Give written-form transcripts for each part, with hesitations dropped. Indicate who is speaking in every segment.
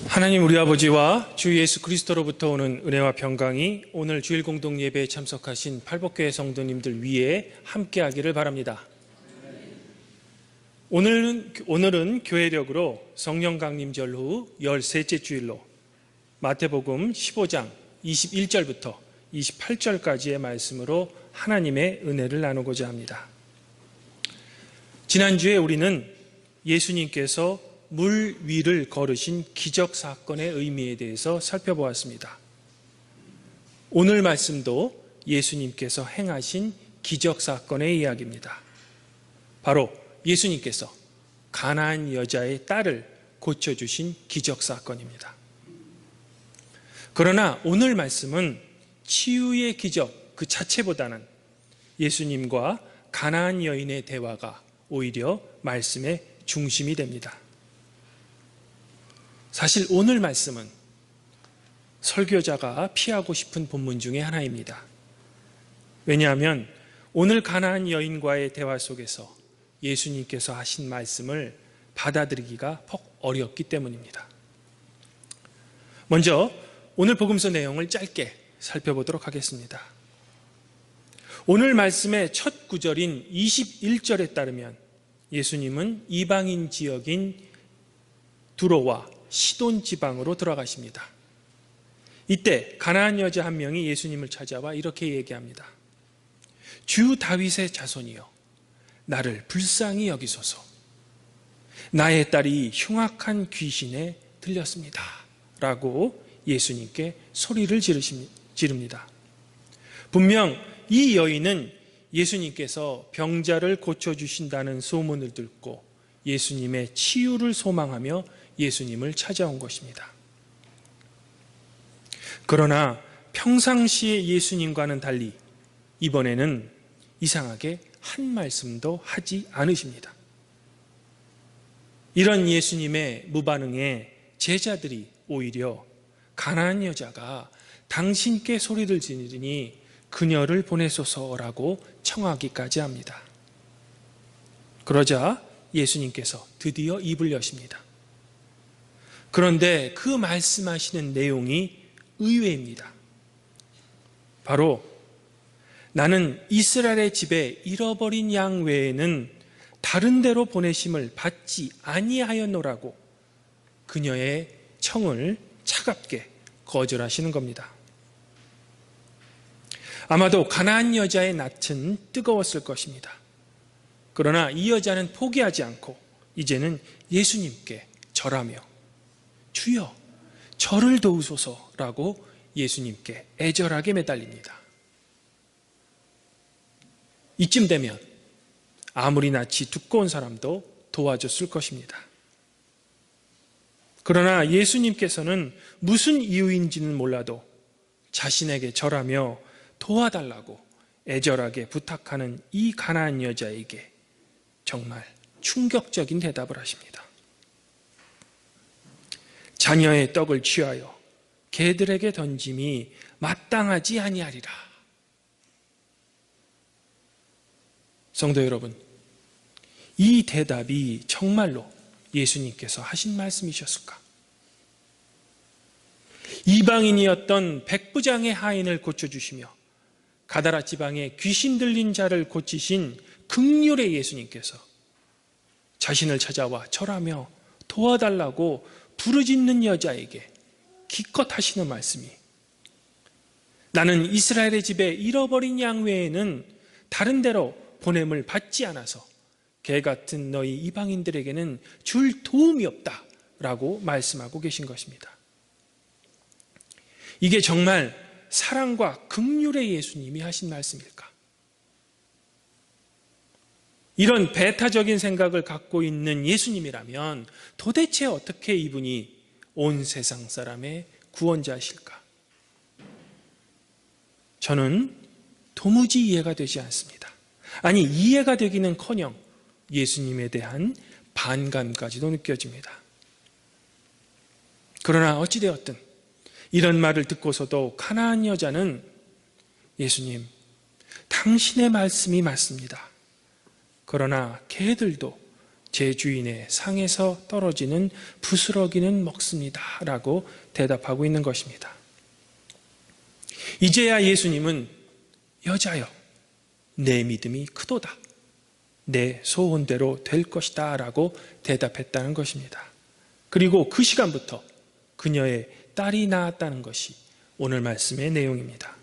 Speaker 1: 하나님 우리 아버지와 주 예수 그리스도로부터 오는 은혜와 평강이 오늘 주일 공동 예배에 참석하신 팔복교회 성도님들 위에 함께하기를 바랍니다. 오늘은 교회력으로 성령 강림절 후 13째 주일로 마태복음 15장 21절부터 28절까지의 말씀으로 하나님의 은혜를 나누고자 합니다. 지난주에 우리는 예수님께서 물 위를 걸으신 기적 사건의 의미에 대해서 살펴보았습니다. 오늘 말씀도 예수님께서 행하신 기적 사건의 이야기입니다. 바로 예수님께서 가나안 여자의 딸을 고쳐주신 기적 사건입니다. 그러나 오늘 말씀은 치유의 기적 그 자체보다는 예수님과 가나안 여인의 대화가 오히려 말씀의 중심이 됩니다. 사실 오늘 말씀은 설교자가 피하고 싶은 본문 중에 하나입니다. 왜냐하면 오늘 가나안 여인과의 대화 속에서 예수님께서 하신 말씀을 받아들이기가 퍽 어렵기 때문입니다. 먼저 오늘 복음서 내용을 짧게 살펴보도록 하겠습니다. 오늘 말씀의 첫 구절인 21절에 따르면 예수님은 이방인 지역인 두로와 시돈 지방으로 들어가십니다. 이때 가나안 여자 한 명이 예수님을 찾아와 이렇게 얘기합니다. 주 다윗의 자손이여, 나를 불쌍히 여기소서. 나의 딸이 흉악한 귀신에 들렸습니다. 라고 예수님께 소리를 지릅니다. 분명 이 여인은 예수님께서 병자를 고쳐주신다는 소문을 듣고 예수님의 치유를 소망하며 예수님을 찾아온 것입니다. 그러나 평상시의 예수님과는 달리 이번에는 이상하게 한 말씀도 하지 않으십니다. 이런 예수님의 무반응에 제자들이 오히려 가나안 여자가 당신께 소리를 지르니 그녀를 보내소서라고 청하기까지 합니다. 그러자 예수님께서 드디어 입을 여십니다. 그런데 그 말씀하시는 내용이 의외입니다. 바로 나는 이스라엘의 집에 잃어버린 양 외에는 다른 데로 보내심을 받지 아니하였노라고 그녀의 청을 차갑게 거절하시는 겁니다. 아마도 가나안 여자의 낯은 뜨거웠을 것입니다. 그러나 이 여자는 포기하지 않고 이제는 예수님께 절하며 주여 저를 도우소서라고 예수님께 애절하게 매달립니다. 이쯤 되면 아무리 낯이 두꺼운 사람도 도와줬을 것입니다. 그러나 예수님께서는 무슨 이유인지는 몰라도 자신에게 절하며 도와달라고 애절하게 부탁하는 이 가나안 여자에게 정말 충격적인 대답을 하십니다. 자녀의 떡을 취하여 개들에게 던짐이 마땅하지 아니하리라. 성도 여러분, 이 대답이 정말로 예수님께서 하신 말씀이셨을까? 이방인이었던 백부장의 하인을 고쳐주시며 가다라 지방에 귀신 들린 자를 고치신 긍휼의 예수님께서 자신을 찾아와 절하며 도와달라고 부르짖는 여자에게 기껏 하시는 말씀이 나는 이스라엘의 집에 잃어버린 양 외에는 다른 데로 보냄을 받지 않아서 개 같은 너희 이방인들에게는 줄 도움이 없다라고 말씀하고 계신 것입니다. 이게 정말 사랑과 긍휼의 예수님이 하신 말씀일까? 이런 배타적인 생각을 갖고 있는 예수님이라면 도대체 어떻게 이분이 온 세상 사람의 구원자실까? 저는 도무지 이해가 되지 않습니다. 아니, 이해가 되기는커녕 예수님에 대한 반감까지도 느껴집니다. 그러나 어찌되었든 이런 말을 듣고서도 가나안 여자는 예수님, 당신의 말씀이 맞습니다. 그러나 개들도 제 주인의 상에서 떨어지는 부스러기는 먹습니다 라고 대답하고 있는 것입니다. 이제야 예수님은 여자여 내 믿음이 크도다, 내 소원대로 될 것이다 라고 대답했다는 것입니다. 그리고 그 시간부터 그녀의 딸이 낳았다는 것이 오늘 말씀의 내용입니다.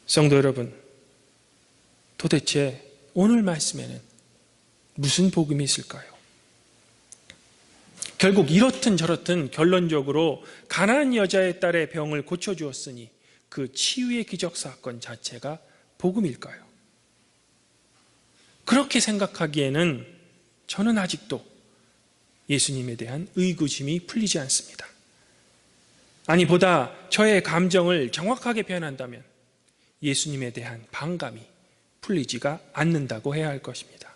Speaker 1: 성도 여러분, 도대체 오늘 말씀에는 무슨 복음이 있을까요? 결국 이렇든 저렇든 결론적으로 가나안 여자의 딸의 병을 고쳐주었으니 그 치유의 기적 사건 자체가 복음일까요? 그렇게 생각하기에는 저는 아직도 예수님에 대한 의구심이 풀리지 않습니다. 아니, 보다 저의 감정을 정확하게 표현한다면 예수님에 대한 반감이 풀리지가 않는다고 해야 할 것입니다.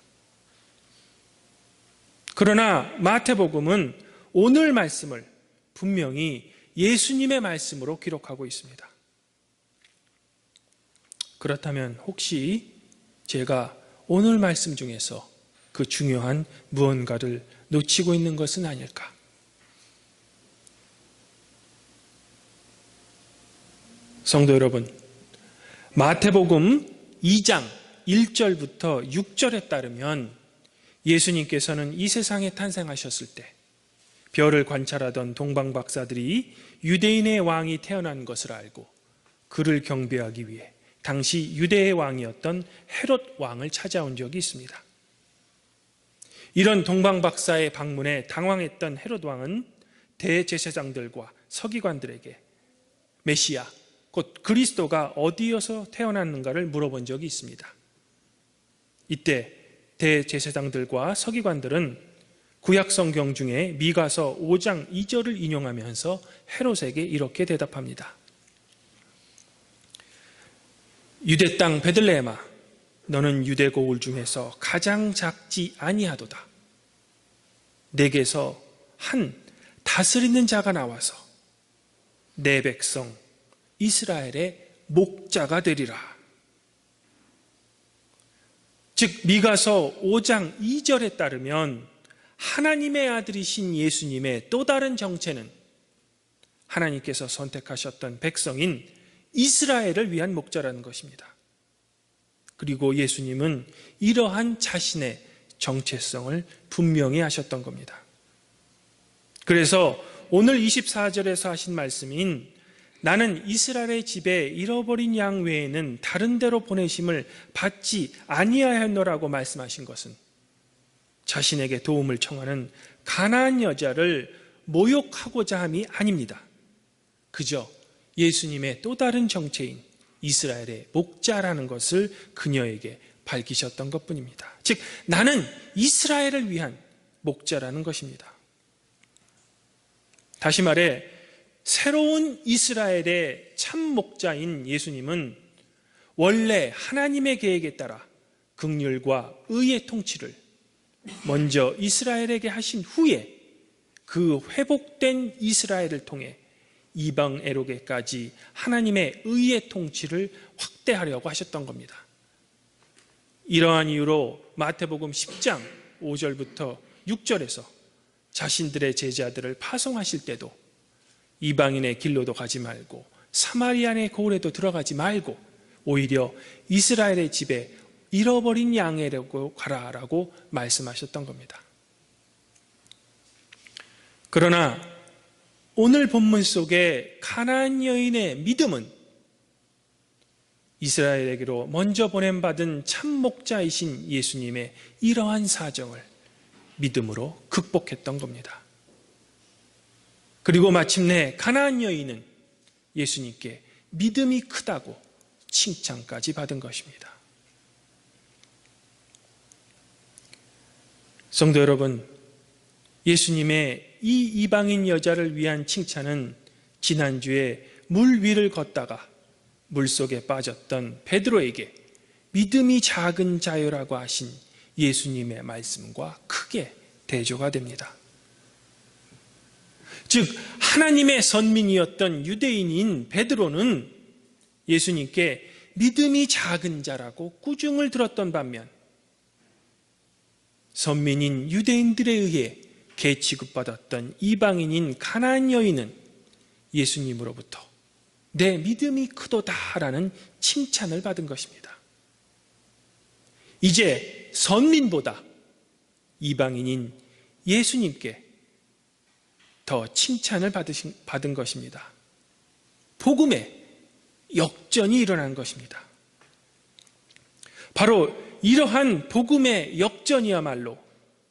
Speaker 1: 그러나 마태복음은 오늘 말씀을 분명히 예수님의 말씀으로 기록하고 있습니다. 그렇다면 혹시 제가 오늘 말씀 중에서 그 중요한 무언가를 놓치고 있는 것은 아닐까? 성도 여러분, 마태복음 2장 1절부터 6절에 따르면 예수님께서는 이 세상에 탄생하셨을 때 별을 관찰하던 동방박사들이 유대인의 왕이 태어난 것을 알고 그를 경배하기 위해 당시 유대의 왕이었던 헤롯 왕을 찾아온 적이 있습니다. 이런 동방박사의 방문에 당황했던 헤롯 왕은 대제사장들과 서기관들에게 메시아, 곧 그리스도가 어디에서 태어났는가를 물어본 적이 있습니다. 이때 대제사장들과 서기관들은 구약성경 중에 미가서 5장 2절을 인용하면서 헤롯에게 이렇게 대답합니다. 유대 땅 베들레헴아, 너는 유대 고을 중에서 가장 작지 아니하도다. 내게서 한 다스리는 자가 나와서 내 백성 이스라엘의 목자가 되리라. 즉 미가서 5장 2절에 따르면 하나님의 아들이신 예수님의 또 다른 정체는 하나님께서 선택하셨던 백성인 이스라엘을 위한 목자라는 것입니다. 그리고 예수님은 이러한 자신의 정체성을 분명히 하셨던 겁니다. 그래서 오늘 24절에서 하신 말씀인 나는 이스라엘의 집에 잃어버린 양 외에는 다른 데로 보내심을 받지 아니하였노라고 말씀하신 것은 자신에게 도움을 청하는 가나안 여자를 모욕하고자 함이 아닙니다. 그저 예수님의 또 다른 정체인 이스라엘의 목자라는 것을 그녀에게 밝히셨던 것뿐입니다. 즉 나는 이스라엘을 위한 목자라는 것입니다. 다시 말해 새로운 이스라엘의 참 목자인 예수님은 원래 하나님의 계획에 따라 긍휼과 의의 통치를 먼저 이스라엘에게 하신 후에 그 회복된 이스라엘을 통해 이방 애lok에까지 하나님의 의의 통치를 확대하려고 하셨던 겁니다. 이러한 이유로 마태복음 10장 5절부터 6절에서 자신들의 제자들을 파송하실 때도 이방인의 길로도 가지 말고 사마리아의 고을에도 들어가지 말고 오히려 이스라엘의 집에 잃어버린 양에라고 가라라고 말씀하셨던 겁니다. 그러나 오늘 본문 속의 가나안 여인의 믿음은 이스라엘에게로 먼저 보냄받은 참 목자이신 예수님의 이러한 사정을 믿음으로 극복했던 겁니다. 그리고 마침내 가나안 여인은 예수님께 믿음이 크다고 칭찬까지 받은 것입니다. 성도 여러분, 예수님의 이 이방인 여자를 위한 칭찬은 지난주에 물 위를 걷다가 물속에 빠졌던 베드로에게 믿음이 작은 자요라고 하신 예수님의 말씀과 크게 대조가 됩니다. 즉 하나님의 선민이었던 유대인인 베드로는 예수님께 믿음이 작은 자라고 꾸중을 들었던 반면 선민인 유대인들에 의해 개 취급받았던 이방인인 가나안 여인은 예수님으로부터 내 믿음이 크도다라는 칭찬을 받은 것입니다. 이제 선민보다 이방인인 예수님께 더 칭찬을 받은 것입니다. 복음의 역전이 일어난 것입니다. 바로 이러한 복음의 역전이야말로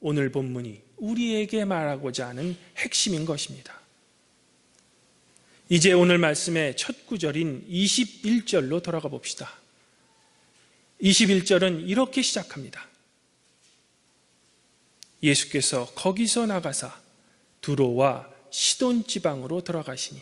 Speaker 1: 오늘 본문이 우리에게 말하고자 하는 핵심인 것입니다. 이제 오늘 말씀의 첫 구절인 21절로 돌아가 봅시다. 21절은 이렇게 시작합니다. 예수께서 거기서 나가사 두로와 시돈 지방으로 들어가시니.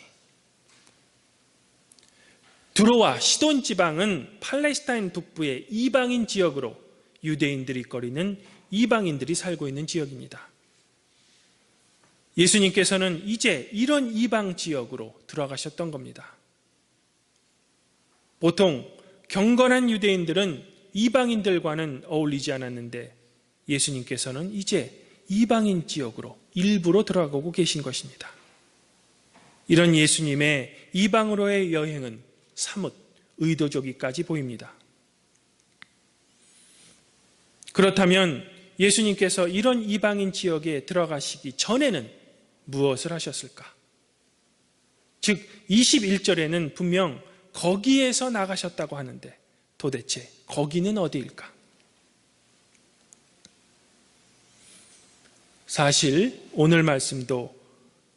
Speaker 1: 두로와 시돈 지방은 팔레스타인 북부의 이방인 지역으로 유대인들이 거리는 이방인들이 살고 있는 지역입니다. 예수님께서는 이제 이런 이방 지역으로 들어가셨던 겁니다. 보통 경건한 유대인들은 이방인들과는 어울리지 않았는데 예수님께서는 이제 이방인 지역으로 일부러 들어가고 계신 것입니다. 이런 예수님의 이방으로의 여행은 사뭇 의도적이까지 보입니다. 그렇다면 예수님께서 이런 이방인 지역에 들어가시기 전에는 무엇을 하셨을까? 즉 21절에는 분명 거기에서 나가셨다고 하는데 도대체 거기는 어디일까? 사실 오늘 말씀도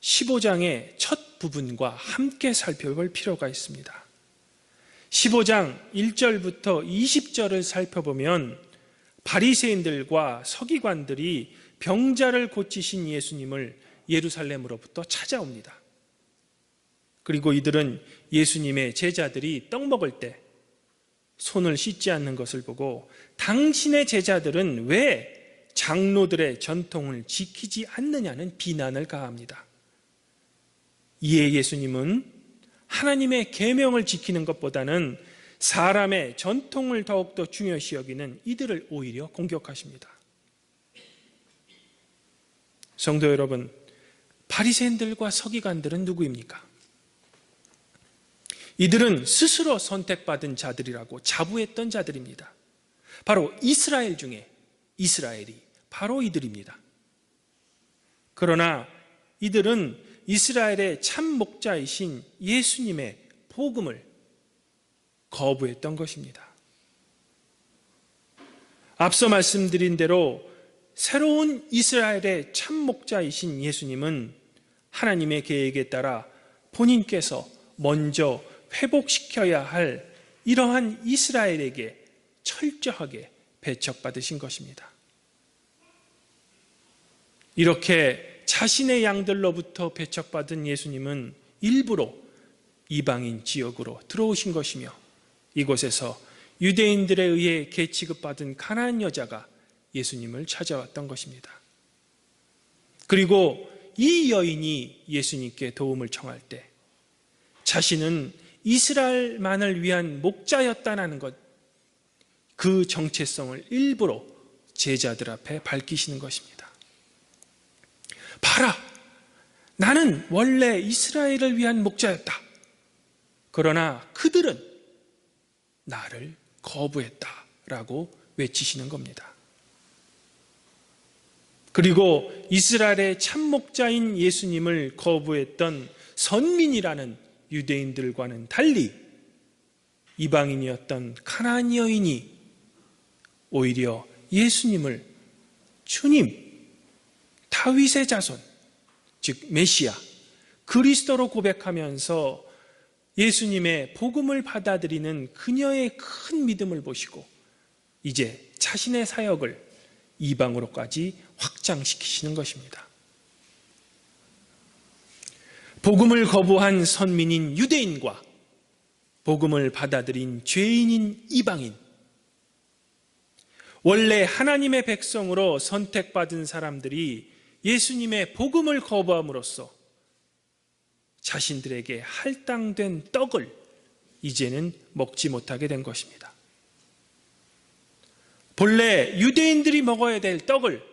Speaker 1: 15장의 첫 부분과 함께 살펴볼 필요가 있습니다. 15장 1절부터 20절을 살펴보면 바리새인들과 서기관들이 병자를 고치신 예수님을 예루살렘으로부터 찾아옵니다. 그리고 이들은 예수님의 제자들이 떡 먹을 때 손을 씻지 않는 것을 보고 당신의 제자들은 왜 장로들의 전통을 지키지 않느냐는 비난을 가합니다. 이에 예수님은 하나님의 계명을 지키는 것보다는 사람의 전통을 더욱더 중요시 여기는 이들을 오히려 공격하십니다. 성도 여러분, 바리새인들과 서기관들은 누구입니까? 이들은 스스로 선택받은 자들이라고 자부했던 자들입니다. 바로 이스라엘 중에 이스라엘이 바로 이들입니다. 그러나 이들은 이스라엘의 참 목자이신 예수님의 복음을 거부했던 것입니다. 앞서 말씀드린 대로 새로운 이스라엘의 참 목자이신 예수님은 하나님의 계획에 따라 본인께서 먼저 회복시켜야 할 이러한 이스라엘에게 철저하게 배척받으신 것입니다. 이렇게 자신의 양들로부터 배척받은 예수님은 일부러 이방인 지역으로 들어오신 것이며 이곳에서 유대인들에 의해 계취급받은 가나안 여자가 예수님을 찾아왔던 것입니다. 그리고 이 여인이 예수님께 도움을 청할 때 자신은 이스라엘만을 위한 목자였다는 것, 그 정체성을 일부러 제자들 앞에 밝히시는 것입니다. 봐라, 나는 원래 이스라엘을 위한 목자였다. 그러나 그들은 나를 거부했다라고 외치시는 겁니다. 그리고 이스라엘의 참목자인 예수님을 거부했던 선민이라는 유대인들과는 달리 이방인이었던 가나안 여인이 오히려 예수님을 주님, 다윗의 자손, 즉 메시아, 그리스도로 고백하면서 예수님의 복음을 받아들이는 그녀의 큰 믿음을 보시고 이제 자신의 사역을 이방으로까지 확장시키시는 것입니다. 복음을 거부한 선민인 유대인과 복음을 받아들인 죄인인 이방인, 원래 하나님의 백성으로 선택받은 사람들이 예수님의 복음을 거부함으로써 자신들에게 할당된 떡을 이제는 먹지 못하게 된 것입니다. 본래 유대인들이 먹어야 될 떡을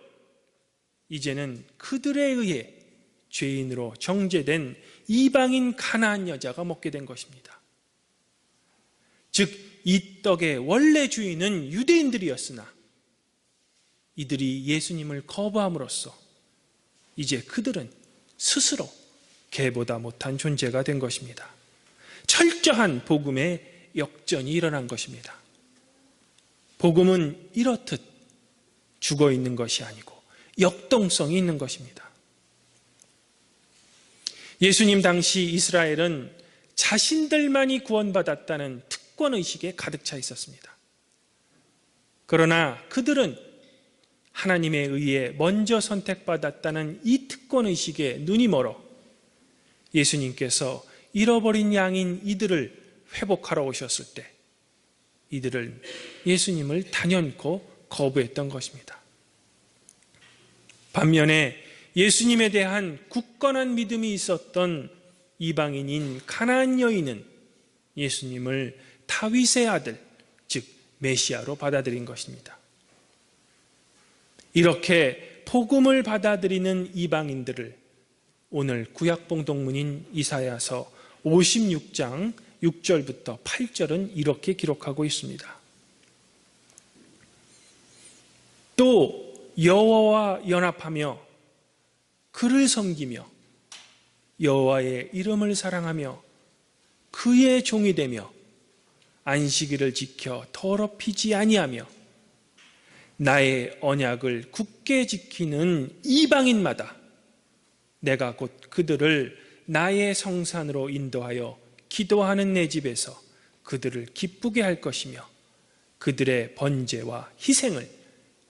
Speaker 1: 이제는 그들에 의해 죄인으로 정죄된 이방인 가나안 여자가 먹게 된 것입니다. 즉, 이 떡의 원래 주인은 유대인들이었으나 이들이 예수님을 거부함으로써 이제 그들은 스스로 개보다 못한 존재가 된 것입니다. 철저한 복음의 역전이 일어난 것입니다. 복음은 이렇듯 죽어 있는 것이 아니고 역동성이 있는 것입니다. 예수님 당시 이스라엘은 자신들만이 구원받았다는 특권의식에 가득 차 있었습니다. 그러나 그들은 하나님에 의해 먼저 선택받았다는 이 특권의식에 눈이 멀어 예수님께서 잃어버린 양인 이들을 회복하러 오셨을 때 이들은 예수님을 단연코 거부했던 것입니다. 반면에 예수님에 대한 굳건한 믿음이 있었던 이방인인 가나안 여인은 예수님을 다윗의 아들, 즉 메시아로 받아들인 것입니다. 이렇게 복음을 받아들이는 이방인들을 오늘 구약봉독문인 이사야서 56장 6절부터 8절은 이렇게 기록하고 있습니다. 또 여호와와 연합하며 그를 섬기며 여호와의 이름을 사랑하며 그의 종이 되며 안식일을 지켜 더럽히지 아니하며 나의 언약을 굳게 지키는 이방인마다 내가 곧 그들을 나의 성산으로 인도하여 기도하는 내 집에서 그들을 기쁘게 할 것이며 그들의 번제와 희생을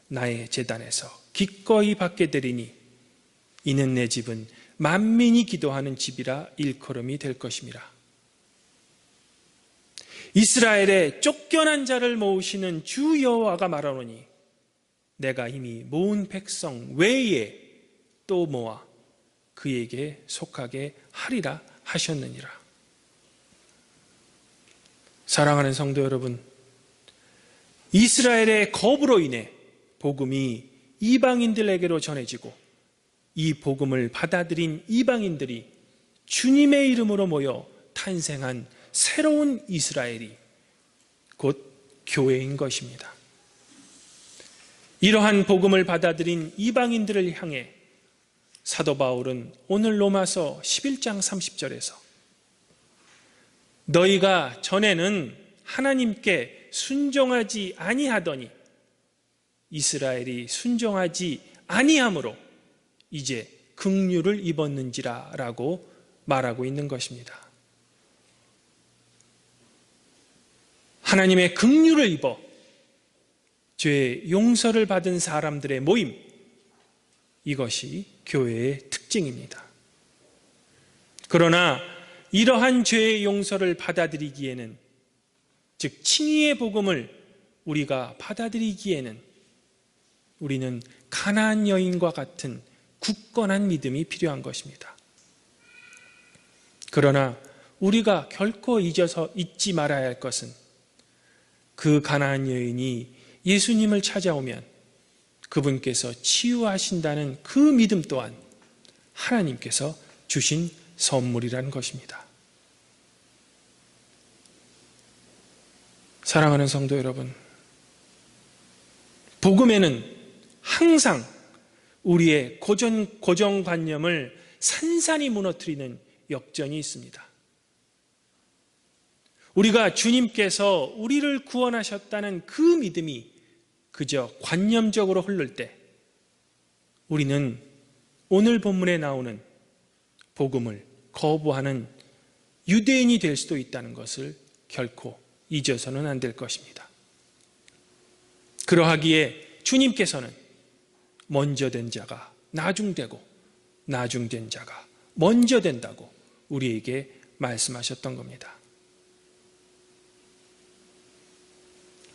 Speaker 1: 나의 제단에서 기꺼이 받게 되리니 이는 내 집은 만민이 기도하는 집이라 일컬음이 될 것임이라. 이스라엘의 쫓겨난 자를 모으시는 주 여호와가 말하노니 내가 이미 모은 백성 외에 또 모아 그에게 속하게 하리라 하셨느니라. 사랑하는 성도 여러분, 이스라엘의 거부로 인해 복음이 이방인들에게로 전해지고 이 복음을 받아들인 이방인들이 주님의 이름으로 모여 탄생한 새로운 이스라엘이 곧 교회인 것입니다. 이러한 복음을 받아들인 이방인들을 향해 사도 바울은 오늘 로마서 11장 30절에서 너희가 전에는 하나님께 순종하지 아니하더니 이스라엘이 순종하지 아니함으로 이제 긍휼을 입었는지라 라고 말하고 있는 것입니다. 하나님의 긍휼을 입어 죄의 용서를 받은 사람들의 모임, 이것이 교회의 특징입니다. 그러나 이러한 죄의 용서를 받아들이기에는, 즉 칭의의 복음을 우리가 받아들이기에는 우리는 가나안 여인과 같은 굳건한 믿음이 필요한 것입니다. 그러나 우리가 결코 잊지 말아야 할 것은 그 가나안 여인이 예수님을 찾아오면 그분께서 치유하신다는 그 믿음 또한 하나님께서 주신 선물이라는 것입니다. 사랑하는 성도 여러분, 복음에는 항상 우리의 고정관념을 산산히 무너뜨리는 역전이 있습니다. 우리가 주님께서 우리를 구원하셨다는 그 믿음이 그저 관념적으로 흐를 때 우리는 오늘 본문에 나오는 복음을 거부하는 유대인이 될 수도 있다는 것을 결코 잊어서는 안 될 것입니다. 그러하기에 주님께서는 먼저 된 자가 나중되고 나중된 자가 먼저 된다고 우리에게 말씀하셨던 겁니다.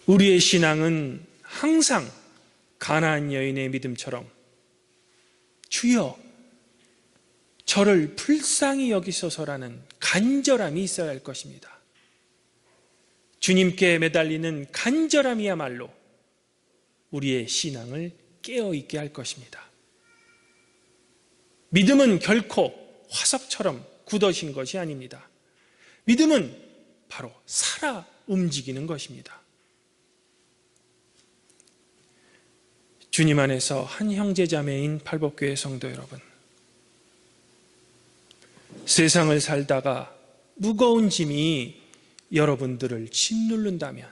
Speaker 1: 우리의 신앙은 항상 가나안 여인의 믿음처럼 주여 저를 불쌍히 여기소서라는 간절함이 있어야 할 것입니다. 주님께 매달리는 간절함이야말로 우리의 신앙을 깨어있게 할 것입니다. 믿음은 결코 화석처럼 굳어진 것이 아닙니다. 믿음은 바로 살아 움직이는 것입니다. 주님 안에서 한 형제자매인 팔복교회 성도 여러분, 세상을 살다가 무거운 짐이 여러분들을 짓누른다면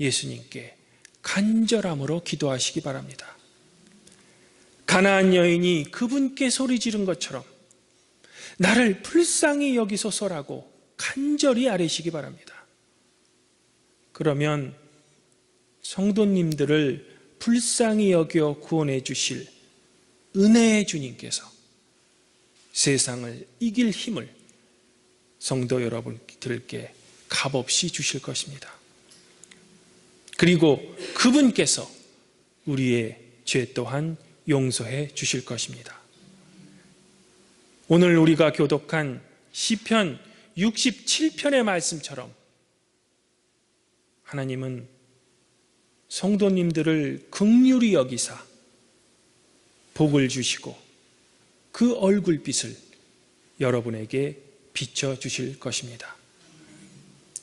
Speaker 1: 예수님께 간절함으로 기도하시기 바랍니다. 가나안 여인이 그분께 소리 지른 것처럼 나를 불쌍히 여기소서라고 간절히 아뢰시기 바랍니다. 그러면 성도님들을 불쌍히 여겨 구원해 주실 은혜의 주님께서 세상을 이길 힘을 성도 여러분들께 값없이 주실 것입니다. 그리고 그분께서 우리의 죄 또한 용서해 주실 것입니다. 오늘 우리가 교독한 시편 67편의 말씀처럼 하나님은 성도님들을 긍휼히 여기사 복을 주시고 그 얼굴빛을 여러분에게 비춰주실 것입니다.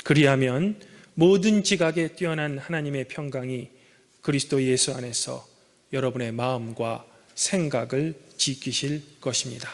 Speaker 1: 그리하면 모든 지각에 뛰어난 하나님의 평강이 그리스도 예수 안에서 여러분의 마음과 생각을 지키실 것입니다.